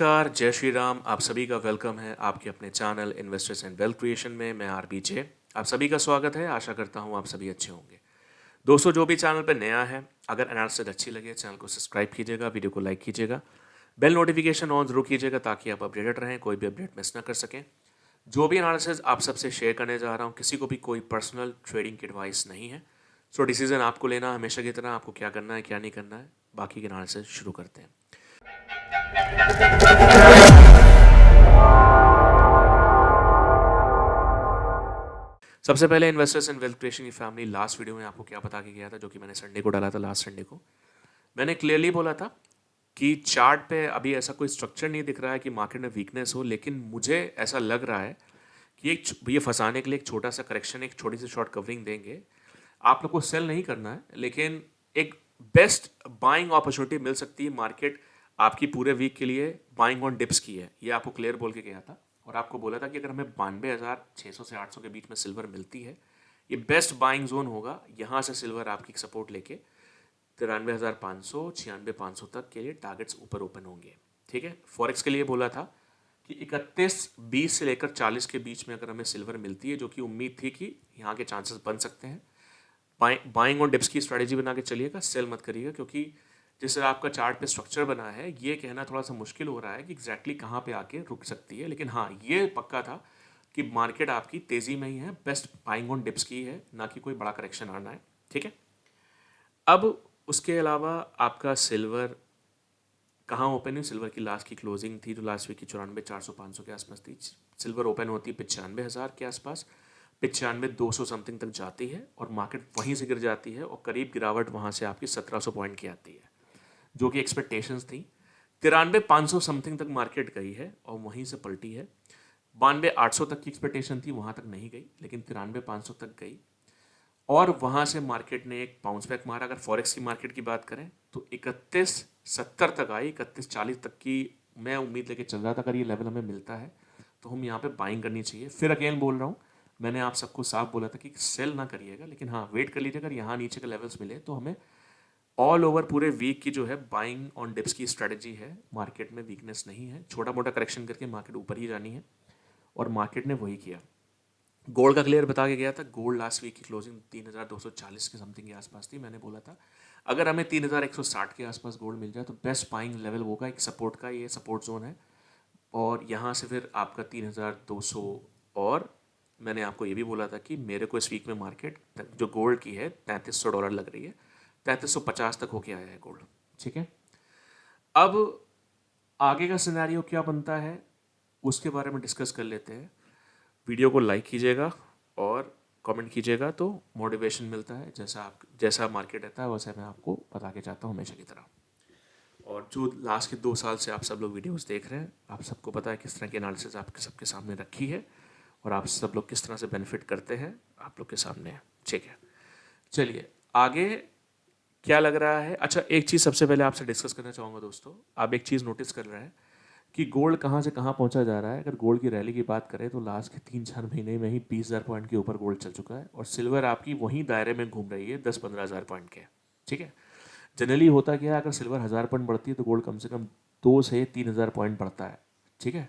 नमस्कार, जय श्री राम। आप सभी का वेलकम है आपके अपने channel investors and wealth creation में। मैं आरबीजे आप सभी का स्वागत है। आशा करता हूँ आप सभी अच्छे होंगे। दोस्तों, जो भी चैनल पर नया है, अगर एनालिसिस अच्छी लगे चैनल को सब्सक्राइब कीजिएगा, वीडियो को लाइक कीजिएगा, बेल नोटिफिकेशन ऑन जरूर कीजिएगा ताकि आप अपडेटेड रहें, कोई भी अपडेट मिस ना कर सकें। जो भी एनालिसिस आप सबसे शेयर करने जा रहा हूँ, किसी को भी कोई पर्सनल ट्रेडिंग की एडवाइस नहीं है। सो डिसीजन आपको लेना है, हमेशा की तरह आपको क्या करना है क्या नहीं करना है। बाकी के एनालिसिस शुरू करते हैं। सबसे पहले इन्वेस्टर्स इन वेल्थ क्रिएशन की फैमिली, लास्ट वीडियो में आपको क्या बता के गया था, जो कि मैंने संडे को डाला था। लास्ट संडे को मैंने क्लियरली बोला था कि चार्ट पे अभी ऐसा कोई स्ट्रक्चर नहीं दिख रहा है कि मार्केट में वीकनेस हो, लेकिन मुझे ऐसा लग रहा है कि ये फंसाने के लिए एक छोटा सा करेक्शन, एक छोटी सी शॉर्ट कवरिंग देंगे। आप लोग को सेल नहीं करना है, लेकिन एक बेस्ट बाइंग अपॉर्चुनिटी मिल सकती है। मार्केट आपकी पूरे वीक के लिए बाइंग ऑन डिप्स की है, ये आपको क्लियर बोल के गया था। और आपको बोला था कि अगर हमें 92,600 से 800 के बीच में सिल्वर मिलती है, ये बेस्ट बाइंग जोन होगा। यहाँ से सिल्वर आपकी सपोर्ट लेके 93,500 96,500 तक के लिए टारगेट्स ऊपर ओपन होंगे। ठीक है, फॉरेक्स के लिए बोला था कि 31-20 से लेकर 40 के बीच में अगर हमें सिल्वर मिलती है, जो कि उम्मीद थी कि यहाँ के चांसेस बन सकते हैं। बाइंग और डिप्स की स्ट्रेटेजी बना के चलिएगा, सेल मत करिएगा, क्योंकि जिस तरह आपका चार्ट पे स्ट्रक्चर बना है, ये कहना थोड़ा सा मुश्किल हो रहा है कि एग्जैक्टली कहाँ पे आके रुक सकती है। लेकिन हाँ, ये पक्का था कि मार्केट आपकी तेजी में ही है, बेस्ट बाइंग ऑन डिप्स की है, ना कि कोई बड़ा करेक्शन आना है। ठीक है, अब उसके अलावा आपका सिल्वर कहाँ ओपन है। सिल्वर की लास्ट की क्लोजिंग थी जो लास्ट वीक की 94,400-500 के आसपास थी। सिल्वर ओपन होती है 95,000 के आसपास, 95,200 समथिंग तक जाती है और मार्केट वहीं से गिर जाती है और करीब गिरावट वहाँ से आपकी 1,700 पॉइंट की आती है, जो कि एक्सपेक्टेशंस थी। 93,500 समथिंग तक मार्केट गई है और वहीं से पलटी है। 92,800 तक की एक्सपेक्टेशन थी, वहाँ तक नहीं गई, लेकिन 93,500 तक गई और वहाँ से मार्केट ने एक बाउंस बैक मारा। अगर फॉरेक्स की मार्केट की बात करें तो 31,70 तक आई, 31,40 तक की मैं उम्मीद लेके चल रहा था। अगर ये लेवल हमें मिलता है तो हम यहाँ पे बाइंग करनी चाहिए। फिर अगेन बोल रहा हूँ, मैंने आप सबको साफ बोला था कि सेल ना करिएगा, लेकिन हाँ वेट कर लीजिए। अगर यहाँ नीचे के लेवल्स मिले तो हमें ऑल ओवर पूरे वीक की जो है बाइंग ऑन डिप्स की स्ट्रेटजी है। मार्केट में वीकनेस नहीं है, छोटा मोटा करेक्शन करके मार्केट ऊपर ही जानी है और मार्केट ने वही किया। गोल्ड का क्लियर बता के गया था। गोल्ड लास्ट वीक की क्लोजिंग 3,240 के समथिंग के आसपास थी। मैंने बोला था अगर हमें 3,160 के आसपास गोल्ड मिल जाए तो बेस्ट बाइंग लेवल होगा, एक सपोर्ट का, ये सपोर्ट जोन है। और यहाँ से फिर आपका 3,200। और मैंने आपको ये भी बोला था कि मेरे को इस वीक में मार्केट जो गोल्ड की है $3,300 लग रही है, 3,350 तक होके आया है गोल्ड। ठीक है, अब आगे का सिनेरियो क्या बनता है उसके बारे में डिस्कस कर लेते हैं। वीडियो को लाइक कीजिएगा और कमेंट कीजिएगा तो मोटिवेशन मिलता है। जैसा मार्केट रहता है वैसे मैं आपको बता के जाता हूँ हमेशा की तरह। और जो लास्ट के 2 साल से आप सब लोग वीडियोस देख रहे हैं, आप सबको पता है किस तरह की एनालिसिस आपके सबके सामने रखी है और आप सब लोग किस तरह से बेनिफिट करते हैं, आप लोग के सामने है। ठीक है, चलिए आगे क्या लग रहा है। अच्छा, एक चीज़ सबसे पहले आपसे डिस्कस करना चाहूँगा दोस्तों। आप एक चीज़ नोटिस कर रहे हैं कि गोल्ड कहाँ से कहाँ पहुँचा जा रहा है। अगर गोल्ड की रैली की बात करें तो लास्ट के 3-4 महीने में ही 20,000 पॉइंट के ऊपर गोल्ड चल चुका है और सिल्वर आपकी वहीं दायरे में घूम रही है 10-15,000 पॉइंट के। ठीक है, जनरली होता क्या है, अगर सिल्वर 1,000 पॉइंट बढ़ती है तो गोल्ड कम से कम 2 से 3,000 पॉइंट बढ़ता है। ठीक है,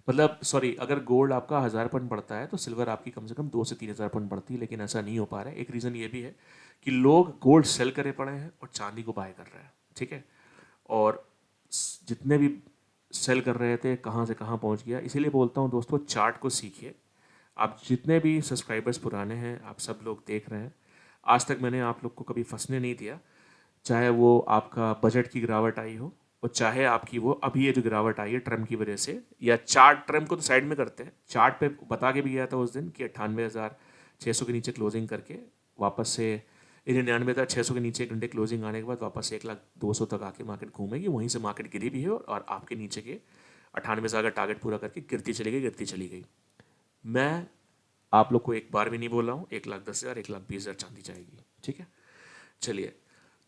मतलब सॉरी, अगर गोल्ड आपका 1,000 पॉइंट बढ़ता है तो सिल्वर आपकी कम से कम 2 से 3,000 पॉइंट बढ़ती है, लेकिन ऐसा नहीं हो पा रहा है। एक रीज़न ये भी है कि लोग गोल्ड सेल करे पड़े हैं और चांदी को बाय कर रहे हैं। ठीक है, और जितने भी सेल कर रहे थे कहाँ से कहाँ पहुँच गया। इसीलिए बोलता हूँ दोस्तों, चार्ट को सीखिए। आप जितने भी सब्सक्राइबर्स पुराने हैं, आप सब लोग देख रहे हैं, आज तक मैंने आप लोग को कभी फंसने नहीं दिया। चाहे वो आपका बजट की गिरावट आई हो और चाहे आपकी वो अभी ये जो गिरावट आई है ट्रम्प की वजह से, या चार्ट, ट्रम्प को तो साइड में करते हैं, चार्ट पे बता के भी गया था उस दिन कि 98,600 के नीचे क्लोजिंग करके वापस से 99,600 के नीचे एक घंटे क्लोजिंग आने के बाद वापस से 1,02,000 तक आके मार्केट घूमेगी। वहीं से मार्केट गिरी भी है और आपके नीचे के 98,000 का टारगेट पूरा करके गिरती चली गई, गिरती चली गई। मैं आप लोग को एक बार भी नहीं बोल रहा हूँ 1,10,000 1,20,000 चांदी जाएगी। ठीक है, चलिए,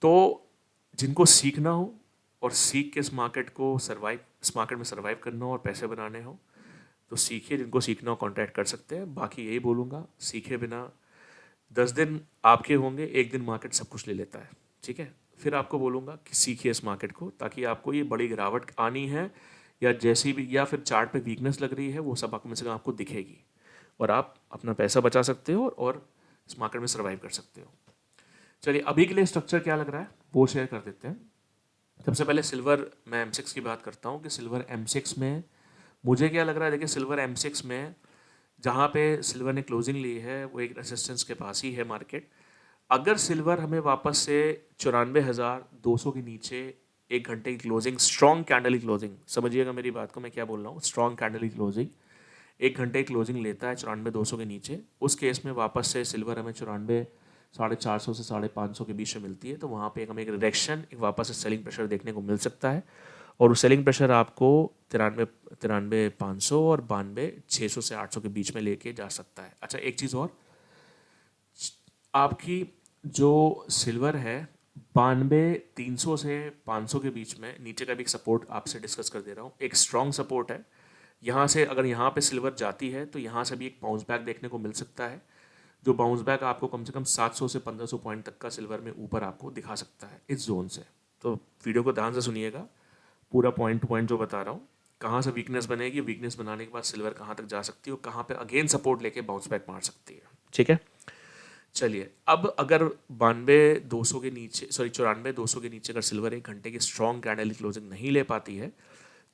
तो जिनको सीखना हो और सीख के इस मार्केट में सर्वाइव करना हो और पैसे बनाने हो तो सीखिए। जिनको सीखना हो कॉन्टैक्ट कर सकते हैं। बाकी यही बोलूँगा, सीखे बिना 10 दिन आपके होंगे, एक दिन मार्केट सब कुछ ले लेता है। ठीक है, फिर आपको बोलूँगा कि सीखिए इस मार्केट को, ताकि आपको ये बड़ी गिरावट आनी है या जैसी भी, या फिर चार्ट पे वीकनेस लग रही है, वो सब कम से कम आपको दिखेगी और आप अपना पैसा बचा सकते हो और इस मार्केट में सर्वाइव कर सकते हो। चलिए अभी के लिए स्ट्रक्चर क्या लग रहा है वो शेयर कर देते हैं। सबसे पहले सिल्वर, मैं M6 की बात करता हूँ कि सिल्वर M6 में मुझे क्या लग रहा है। देखिए सिल्वर M6 में जहाँ पे सिल्वर ने क्लोजिंग ली है वो एक रेसिस्टेंस के पास ही है मार्केट। अगर सिल्वर हमें वापस से 94,200 के नीचे एक घंटे की क्लोजिंग, स्ट्रॉन्ग कैंडल की क्लोजिंग, समझिएगा मेरी बात को मैं क्या बोल रहा हूँ, स्ट्रॉन्ग कैंडल की क्लोजिंग एक घंटे की क्लोजिंग लेता है 94,200 के नीचे, उस केस में वापस से सिल्वर हमें 94,450 से 550 के बीच में मिलती है, तो वहाँ पे हमें एक रिडक्शन, एक वापस से सेलिंग प्रेशर देखने को मिल सकता है। और वो सेलिंग प्रेशर आपको 93,500 और 92,600 से 800 के बीच में लेके जा सकता है। अच्छा एक चीज़ और, आपकी जो सिल्वर है 92,300 से 500 के बीच में नीचे का भी एक सपोर्ट आपसे डिस्कस कर दे रहा हूँ, एक स्ट्रॉन्ग सपोर्ट है। यहाँ से अगर यहाँ पे सिल्वर जाती है तो यहाँ से भी एक बाउंस बैक देखने को मिल सकता है, जो बाउंस बैक आपको कम से कम 700 से 1500 पॉइंट तक का सिल्वर में ऊपर आपको दिखा सकता है इस जोन से। तो वीडियो को ध्यान से सुनिएगा, पूरा पॉइंट टू पॉइंट जो बता रहा हूँ, कहाँ से वीकनेस बनेगी, वीकनेस बनाने के बाद सिल्वर कहाँ तक जा सकती है और कहाँ पे अगेन सपोर्ट लेके बाउंस बैक मार सकती है। ठीक है, चलिए अब अगर 92,200 के नीचे, सॉरी 94,200 के नीचे अगर सिल्वर एक घंटे की स्ट्रॉन्ग कैंडल क्लोजिंग नहीं ले पाती है,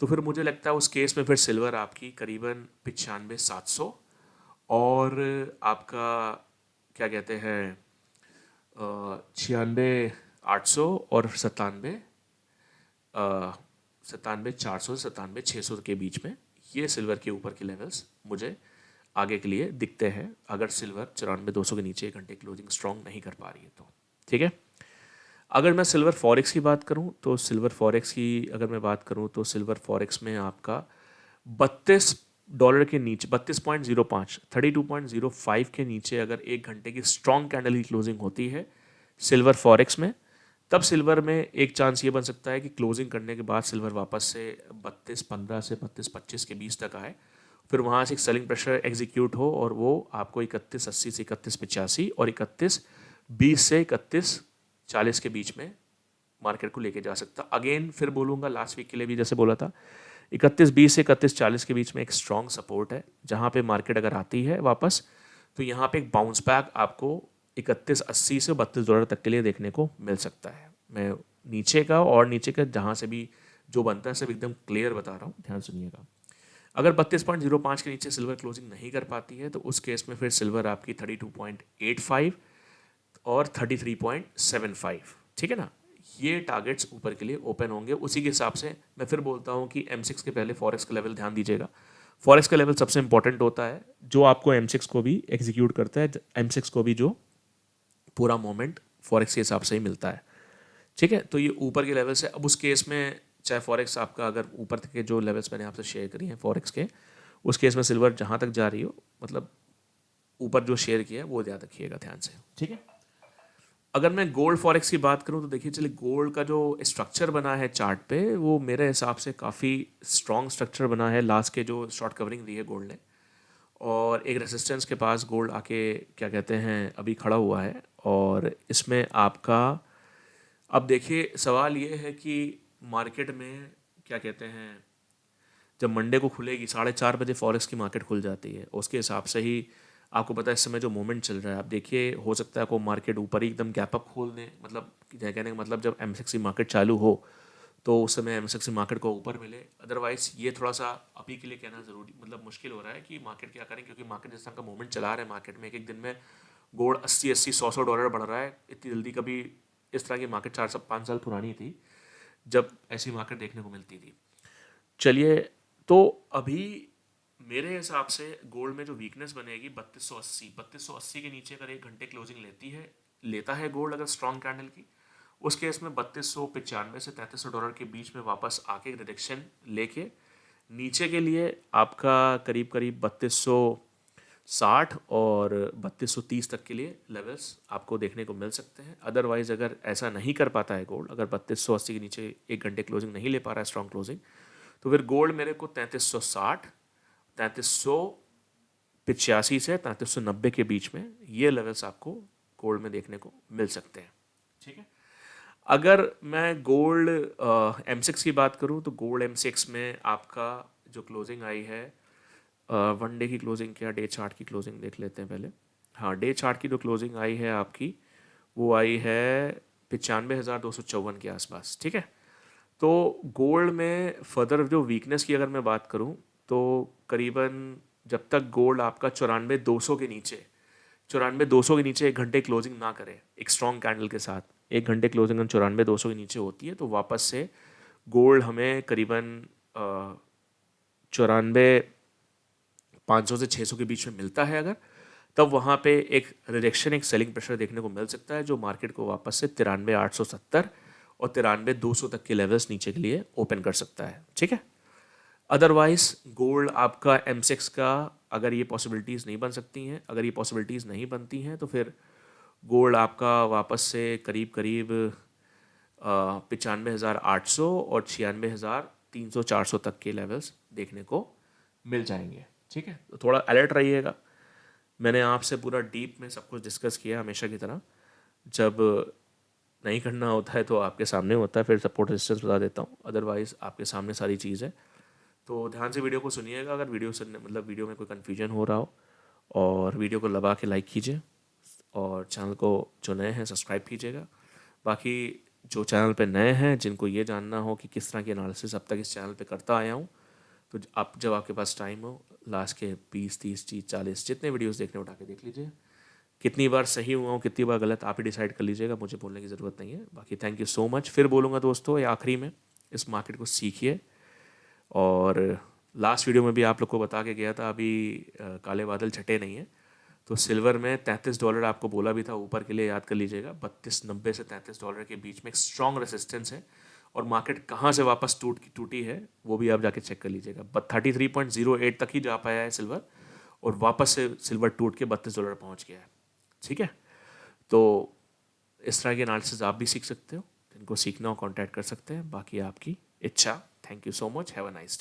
तो फिर मुझे लगता है उस केस में फिर सिल्वर आपकी करीबन 95,700 और आपका क्या कहते हैं 96,800 और 97,400 से 97,600 के बीच में ये सिल्वर के ऊपर के लेवल्स मुझे आगे के लिए दिखते हैं, अगर सिल्वर 94,200 के नीचे एक घंटे क्लोजिंग स्ट्रॉन्ग नहीं कर पा रही है तो। ठीक है, अगर मैं सिल्वर फॉरेक्स की बात करूं तो सिल्वर फॉरेक्स की अगर मैं बात करूं तो सिल्वर फॉरेक्स में आपका $32 के नीचे, 32.05, 32.05 के नीचे अगर एक घंटे की स्ट्रॉन्ग कैंडल की क्लोजिंग होती है सिल्वर फॉरेक्स में, तब सिल्वर में एक चांस ये बन सकता है कि क्लोजिंग करने के बाद सिल्वर वापस से 32.15 से 32.25 के बीच तक आए, फिर वहाँ से एक सेलिंग प्रेशर एग्जीक्यूट हो और वो आपको 31.80 से 31.85 और 31.20 से 31.40 के बीच में मार्केट को लेके जा सकता। अगेन फिर बोलूँगा, लास्ट वीक के लिए भी जैसे बोला था, 31.20 से 31.40 के बीच में एक स्ट्रॉन्ग सपोर्ट है, जहाँ पे मार्केट अगर आती है वापस तो यहाँ पे एक बाउंस बैक आपको 31.80 से $32 तक के लिए देखने को मिल सकता है। मैं नीचे का और नीचे का जहाँ से भी जो बनता है सब एकदम क्लियर बता रहा हूँ, ध्यान सुनिएगा। अगर 32.05 के नीचे सिल्वर क्लोजिंग नहीं कर पाती है तो उस केस में फिर सिल्वर आपकी 32.85 और 33.75, ठीक है ना, ये टारगेट्स ऊपर के लिए ओपन होंगे। उसी के हिसाब से मैं फिर बोलता हूँ कि M6 के पहले फॉरेक्स का लेवल ध्यान दीजिएगा। फॉरेक्स का लेवल सबसे इंपॉर्टेंट होता है, जो आपको M6 को भी एग्जीक्यूट करता है, M6 को भी जो पूरा मोमेंट फॉरेक्स के हिसाब से ही मिलता है। ठीक है, तो ये ऊपर के लेवल से, अब उस केस में चाहे फॉरेक्स आपका अगर ऊपर के जो लेवल्स मैंने आपसे शेयर करी हैं फॉरेक्स के, उस केस में सिल्वर जहाँ तक जा रही हो, मतलब ऊपर जो शेयर किया है वो याद रखिएगा ध्यान से। ठीक है, अगर मैं गोल्ड फॉरेक्स की बात करूं तो देखिए चलिए गोल्ड का जो स्ट्रक्चर बना है चार्ट पे वो मेरे हिसाब से काफ़ी स्ट्रॉन्ग स्ट्रक्चर बना है। लास्ट के जो शॉर्ट कवरिंग दी है गोल्ड ने, और एक रेजिस्टेंस के पास गोल्ड आके क्या कहते हैं अभी खड़ा हुआ है, और इसमें आपका अब देखिए सवाल ये है कि मार्केट में क्या कहते हैं, जब मंडे को खुलेगी 4:30 बजे फॉरेक्स की मार्केट खुल जाती है, उसके हिसाब से ही आपको पता है इस समय जो मोमेंट चल रहा है, आप देखिए हो सकता है को मार्केट ऊपर ही एकदम गैप अप खोल दें, मतलब कहने का मतलब जब M6 मार्केट चालू हो तो उस समय M6 मार्केट को ऊपर मिले। अदरवाइज ये थोड़ा सा अभी के लिए कहना ज़रूरी, मतलब मुश्किल हो रहा है कि मार्केट क्या करें, क्योंकि मार्केट जिस तरह का मूवमेंट चला रहा है मार्केट में, एक एक दिन में गोल्ड 80-80 100 डॉलर बढ़ रहा है। इतनी जल्दी कभी इस तरह की मार्केट 4 से 5 साल पुरानी थी जब ऐसी मार्केट देखने को मिलती थी। चलिए, तो अभी मेरे हिसाब से गोल्ड में जो वीकनेस बनेगी 3280 के नीचे अगर एक घंटे क्लोजिंग लेता है गोल्ड अगर स्ट्रॉन्ग कैंडल की, उस केस में 3295 से 3300 डॉलर के बीच में वापस आके रिडक्शन लेके नीचे के लिए आपका करीब करीब 3260 और 3230 तक के लिए लेवल्स आपको देखने को मिल सकते हैं। अदरवाइज अगर ऐसा नहीं कर पाता है गोल्ड, अगर 3280 के नीचे एक घंटे क्लोजिंग नहीं ले पा रहा है स्ट्रॉन्ग क्लोजिंग, तो फिर गोल्ड मेरे को 3360, 3385 से 3390 के बीच में ये लेवल्स आपको गोल्ड में देखने को मिल सकते हैं। ठीक है, अगर मैं गोल्ड M6 की बात करूं तो गोल्ड M6 में आपका जो क्लोजिंग आई है, वन डे की क्लोजिंग क्या डे चार्ट की क्लोजिंग देख लेते हैं पहले। हाँ, डे चार्ट की जो क्लोजिंग आई है आपकी, वो आई है 95,254 के आसपास, ठीक है। तो गोल्ड में फर्दर जो वीकनेस की अगर मैं बात करूं, तो करीबन जब तक गोल्ड आपका 94,200 के नीचे, 94,200 के नीचे 1 घंटे क्लोजिंग ना करे एक स्ट्रॉन्ग कैंडल के साथ, 1 घंटे क्लोजिंग 94,200 के नीचे होती है, तो वापस से गोल्ड हमें करीबन 94,500 से 600 के बीच में मिलता है अगर, तब वहाँ पे एक रिजेक्शन, एक सेलिंग प्रेशर देखने को मिल सकता है, जो मार्केट को वापस से 93,870 और 93,200 तक के लेवल्स नीचे के लिए ओपन कर सकता है, ठीक है। अदरवाइज गोल्ड आपका M6 का, अगर ये पॉसिबिलिटीज़ नहीं बन सकती हैं, अगर ये पॉसिबिलिटीज़ नहीं बनती हैं, तो फिर गोल्ड आपका वापस से करीब करीब 95,800 और 96,300 400 तक के लेवल्स देखने को मिल जाएंगे, ठीक है। तो थोड़ा अलर्ट रहिएगा। मैंने आपसे पूरा डीप में सब कुछ डिस्कस किया हमेशा की तरह। जब नहीं करना होता है तो आपके सामने होता है, फिर सपोर्ट रेजिस्टेंस बता देता हूँ, अदरवाइज़ आपके सामने सारी चीज़ है। तो ध्यान से वीडियो को सुनिएगा। अगर वीडियो सुनने मतलब वीडियो में कोई कन्फ्यूजन हो रहा हो, और वीडियो को दबा के लाइक कीजिए, और चैनल को जो नए हैं सब्सक्राइब कीजिएगा। बाकी जो चैनल पे नए हैं, जिनको ये जानना हो कि किस तरह की एनालिसिस अब तक इस चैनल पे करता आया हूँ, तो आप जब आपके पास टाइम हो, लास्ट के 20 30 30 40 जितने वीडियोस देखने उठा के देख लीजिए। कितनी बार सही हुआ हूँ, कितनी बार गलत, आप ही डिसाइड कर लीजिएगा, मुझे बोलने की ज़रूरत नहीं है। बाकी थैंक यू सो मच। फिर बोलूँगा दोस्तों, ये आखिरी में, इस मार्केट को सीखिए। और लास्ट वीडियो में भी आप लोग को बता के गया था, अभी काले बादल छटे नहीं हैं, तो सिल्वर में $33 आपको बोला भी था ऊपर के लिए, याद कर लीजिएगा। 32.90 से $33 के बीच में एक स्ट्रॉन्ग रेसिस्टेंस है, और मार्केट कहाँ से वापस टूटी है वो भी आप जाके चेक कर लीजिएगा। 33.08 तक ही जा पाया है सिल्वर, और वापस से सिल्वर टूट के $32 पहुँच गया है, ठीक है। तो इस तरह के एनालिसिस आप भी सीख सकते हो, जिनको सीखना हो कांटेक्ट कर सकते हैं, बाकी आपकी इच्छा। Thank you so much, have a nice day.